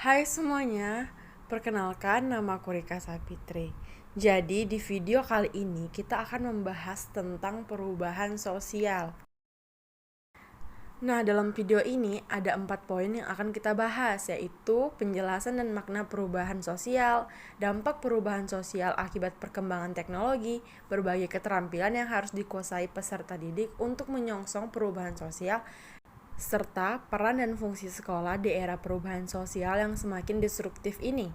Hai semuanya, perkenalkan nama aku Rika Sapitri. Jadi di video kali ini kita akan membahas tentang perubahan sosial. Nah, dalam video ini ada 4 poin yang akan kita bahas, yaitu penjelasan dan makna perubahan sosial, dampak perubahan sosial akibat perkembangan teknologi, berbagai keterampilan yang harus dikuasai peserta didik untuk menyongsong perubahan sosial, serta peran dan fungsi sekolah di era perubahan sosial yang semakin disruptif ini.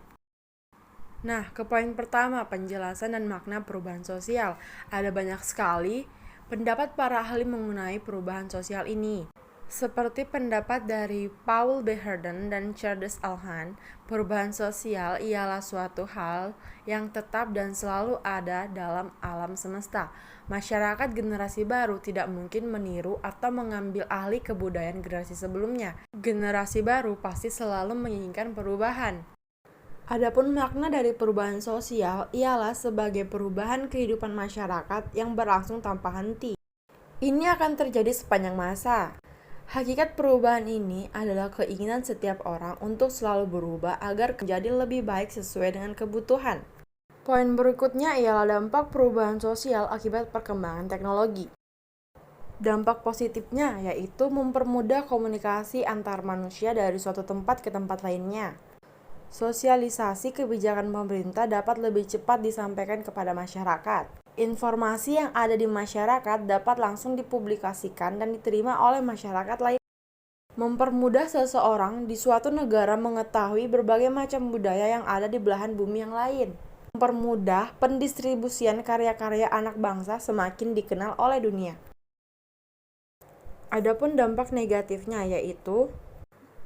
Nah, ke poin pertama, penjelasan dan makna perubahan sosial. Ada banyak sekali pendapat para ahli mengenai perubahan sosial ini. Seperti pendapat dari Paul B. Herden dan Charles Alhan, perubahan sosial ialah suatu hal yang tetap dan selalu ada dalam alam semesta. Masyarakat generasi baru tidak mungkin meniru atau mengambil alih kebudayaan generasi sebelumnya. Generasi baru pasti selalu menginginkan perubahan. Adapun makna dari perubahan sosial ialah sebagai perubahan kehidupan masyarakat yang berlangsung tanpa henti. Ini akan terjadi sepanjang masa. Hakikat perubahan ini adalah keinginan setiap orang untuk selalu berubah agar menjadi lebih baik sesuai dengan kebutuhan. Poin berikutnya ialah dampak perubahan sosial akibat perkembangan teknologi. Dampak positifnya yaitu mempermudah komunikasi antar manusia dari suatu tempat ke tempat lainnya. Sosialisasi kebijakan pemerintah dapat lebih cepat disampaikan kepada masyarakat. Informasi yang ada di masyarakat dapat langsung dipublikasikan dan diterima oleh masyarakat lain. Mempermudah seseorang di suatu negara mengetahui berbagai macam budaya yang ada di belahan bumi yang lain. Mempermudah pendistribusian karya-karya anak bangsa semakin dikenal oleh dunia. Adapun dampak negatifnya yaitu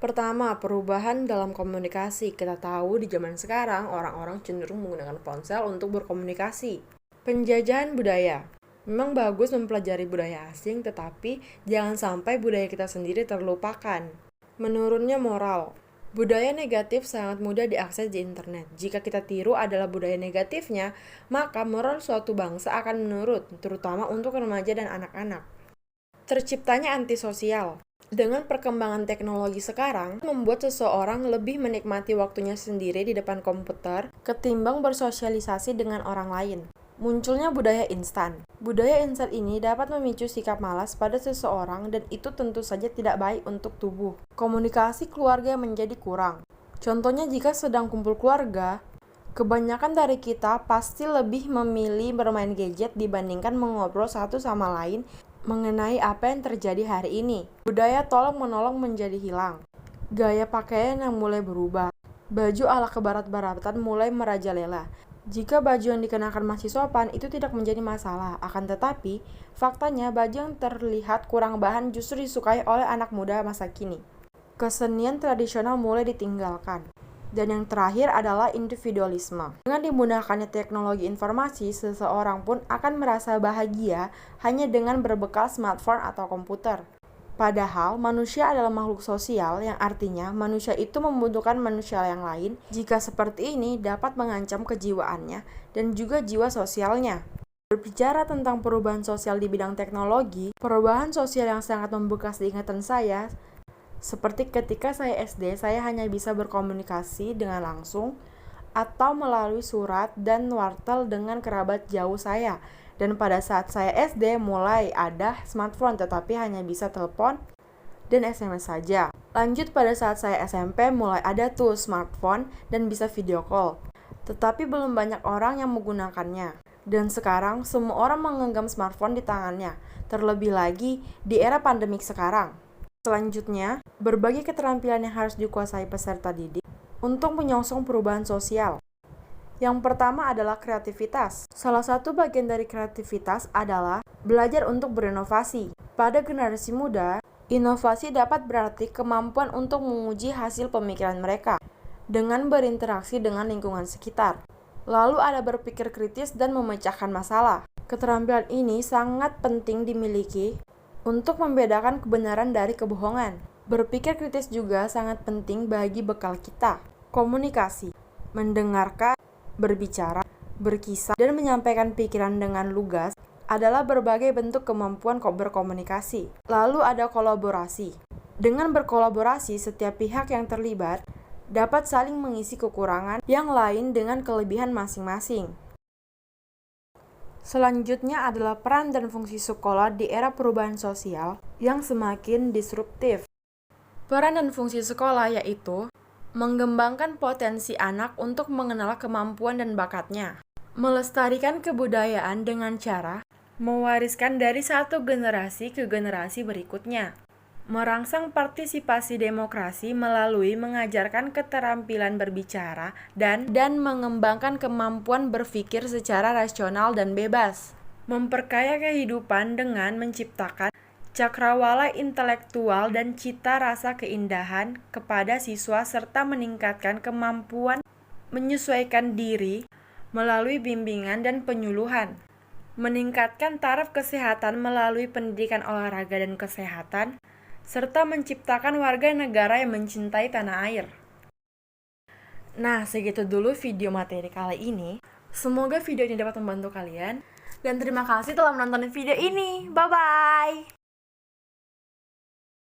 pertama, perubahan dalam komunikasi. Kita tahu di zaman sekarang orang-orang cenderung menggunakan ponsel untuk berkomunikasi. Penjajahan budaya. Memang bagus mempelajari budaya asing, tetapi jangan sampai budaya kita sendiri terlupakan. Menurunnya moral. Budaya negatif sangat mudah diakses di internet. Jika kita tiru adalah budaya negatifnya, maka moral suatu bangsa akan menurun, terutama untuk remaja dan anak-anak. Terciptanya antisosial. Dengan perkembangan teknologi sekarang, membuat seseorang lebih menikmati waktunya sendiri di depan komputer ketimbang bersosialisasi dengan orang lain. Munculnya budaya instan. Budaya instan ini dapat memicu sikap malas pada seseorang dan itu tentu saja tidak baik untuk tubuh. Komunikasi keluarga menjadi kurang. Contohnya jika sedang kumpul keluarga, kebanyakan dari kita pasti lebih memilih bermain gadget dibandingkan mengobrol satu sama lain mengenai apa yang terjadi hari ini. Budaya tolong-menolong menjadi hilang. Gaya pakaian yang mulai berubah. Baju ala kebarat-baratan mulai merajalela. Jika baju yang dikenakan masih sopan, itu tidak menjadi masalah. Akan tetapi, faktanya baju yang terlihat kurang bahan justru disukai oleh anak muda masa kini. Kesenian tradisional mulai ditinggalkan. Dan yang terakhir adalah individualisme. Dengan dimudahkannya teknologi informasi, seseorang pun akan merasa bahagia hanya dengan berbekal smartphone atau komputer. Padahal manusia adalah makhluk sosial yang artinya manusia itu membutuhkan manusia yang lain. Jika seperti ini dapat mengancam kejiwaannya dan juga jiwa sosialnya. Berbicara tentang perubahan sosial di bidang teknologi, perubahan sosial yang sangat membekas di ingatan saya seperti ketika saya SD, saya hanya bisa berkomunikasi dengan langsung atau melalui surat dan wartel dengan kerabat jauh saya. Dan pada saat saya SD mulai ada smartphone tetapi hanya bisa telepon dan SMS saja. Lanjut pada saat saya SMP mulai ada tuh smartphone dan bisa video call. Tetapi belum banyak orang yang menggunakannya. Dan sekarang semua orang menggenggam smartphone di tangannya. Terlebih lagi di era pandemik sekarang. Selanjutnya, berbagai keterampilan yang harus dikuasai peserta didik untuk menyongsong perubahan sosial. Yang pertama adalah kreativitas. Salah satu bagian dari kreativitas adalah belajar untuk berinovasi. Pada generasi muda, inovasi dapat berarti kemampuan untuk menguji hasil pemikiran mereka dengan berinteraksi dengan lingkungan sekitar. Lalu ada berpikir kritis dan memecahkan masalah. Keterampilan ini sangat penting dimiliki untuk membedakan kebenaran dari kebohongan. Berpikir kritis juga sangat penting bagi bekal kita. Komunikasi, mendengarkan, berbicara, berkisah, dan menyampaikan pikiran dengan lugas adalah berbagai bentuk kemampuan berkomunikasi. Lalu ada kolaborasi. Dengan berkolaborasi, setiap pihak yang terlibat dapat saling mengisi kekurangan yang lain dengan kelebihan masing-masing. Selanjutnya adalah peran dan fungsi sekolah di era perubahan sosial yang semakin disruptif. Peran dan fungsi sekolah yaitu mengembangkan potensi anak untuk mengenal kemampuan dan bakatnya, melestarikan kebudayaan dengan cara mewariskan dari satu generasi ke generasi berikutnya, merangsang partisipasi demokrasi melalui mengajarkan keterampilan berbicara dan mengembangkan kemampuan berpikir secara rasional dan bebas, memperkaya kehidupan dengan menciptakan cakrawala intelektual dan cita rasa keindahan kepada siswa serta meningkatkan kemampuan menyesuaikan diri melalui bimbingan dan penyuluhan, meningkatkan taraf kesehatan melalui pendidikan olahraga dan kesehatan, serta menciptakan warga negara yang mencintai tanah air. Nah, segitu dulu video materi kali ini. Semoga video ini dapat membantu kalian. Dan terima kasih telah menonton video ini. Bye-bye!